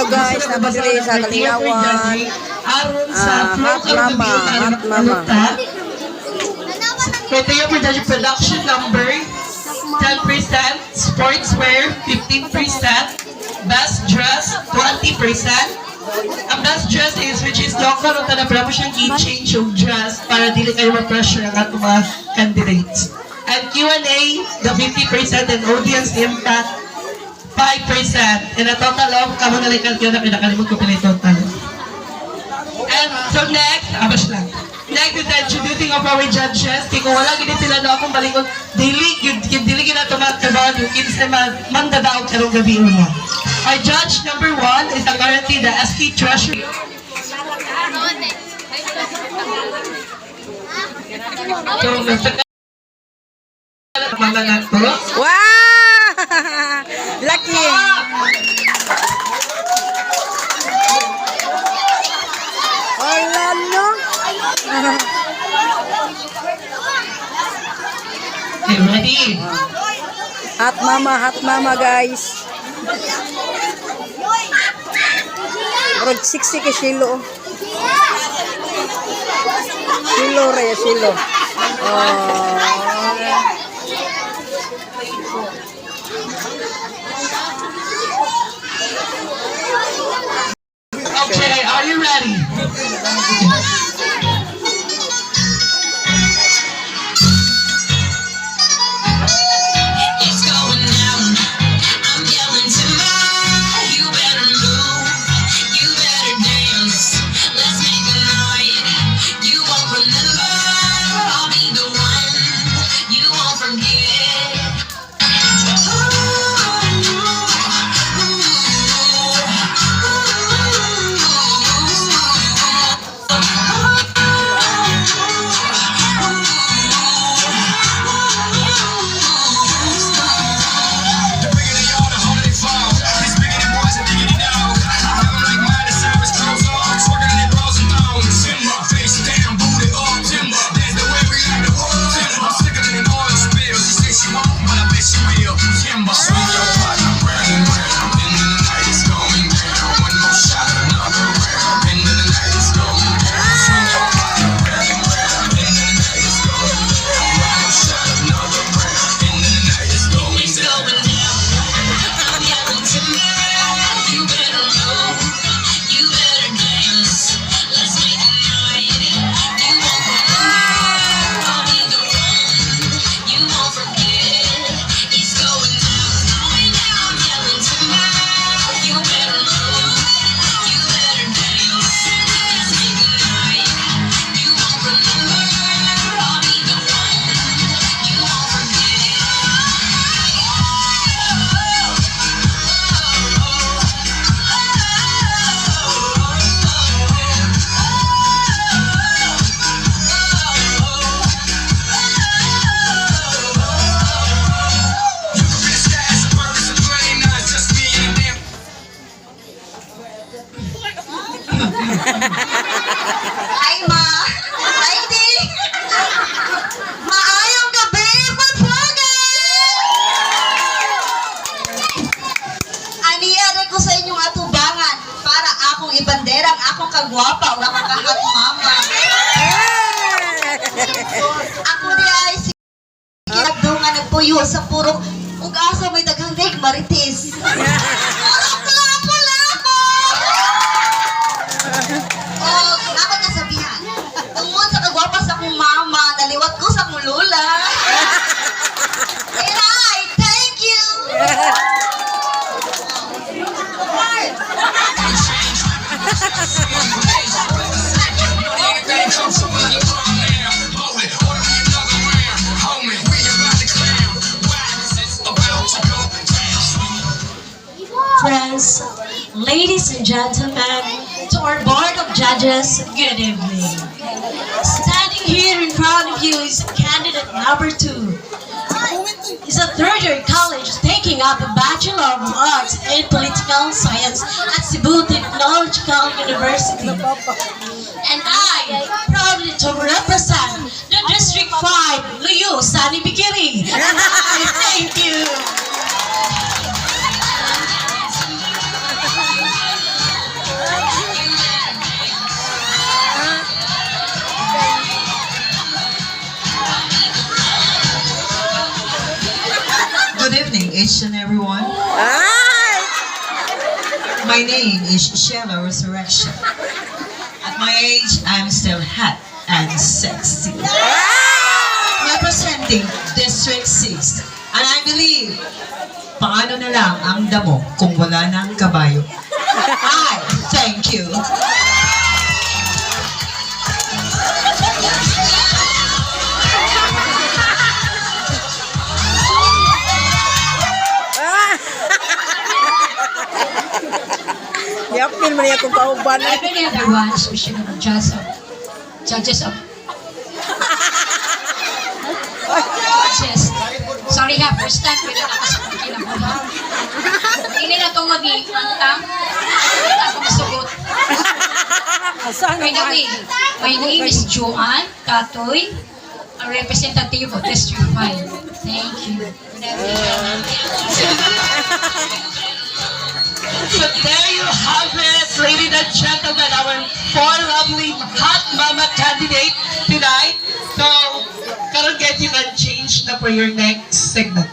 Hello guys, napasili sa Kalingawan. Hot Mama. Criteria for judging production number 10%, sportswear 15%, best dress 20%. Ang best dress is which is local o tanapra mo siyang i-change yung dress para dili kayo ma-pressure ang atong mga candidates. And Q&A, the 50% and audience impact 5%. And a total of, kamo na lang yun na pinakalimod ko pala total. And so next, abas lang. Next is the introducing of our judges. Kaya kung wala ganit sila na akong balikod, dili gina ito magkabahan yung kids na mandadaog karong gabi mo. Our judge number 1 is currently the SK Treasury. So, mga nato. Wow! Lucky! Wala no? Okay, ready? Hot Mama guys. Rod 60 ke silo. Silo. Okay, are you ready? Hi, Ma. Lady. Maayong gabi, Magpugay! Aniyari ko sa inyong atubangan para akong ibanderang akong kagwapa o akong kahat mama. Ako di ay si kinagdungan nagpuyo sa purong ug asa may daghang leg marites. Ako nasabihan, tungod sa kagwapa sa akong mama, naliwat ko sa akong lula. And I thank you. Friends, ladies and gentlemen, to our board of judges, good evening. Standing here in front of you is candidate number 2. He's a third-year college taking up a Bachelor of Arts in Political Science at Cebu Technological University. And I proudly to represent the District 5, Luyo, Sani Bikiri. Thank you. Congratulations, everyone. Ay! My name is Sheila Resurrection. At my age, I'm still hot and sexy. Representing District 6. And I believe, paano na lang ang damo kung wala ng kabayo? I thank you. Ah! Yapil man yung kauban. I believe everyone, especially the judges of sorry ha, first time pwede na kasi pagkilang ko ha. Hindi na itong mag-iintang. Hindi na ako masugot. Asan By the naman? way, my name is Joanne Tatoy, a representative of District 5. Thank you. So there you have it, ladies and gentlemen, our four lovely hot mama candidate tonight. So, karon guys, you can change na for your next segment.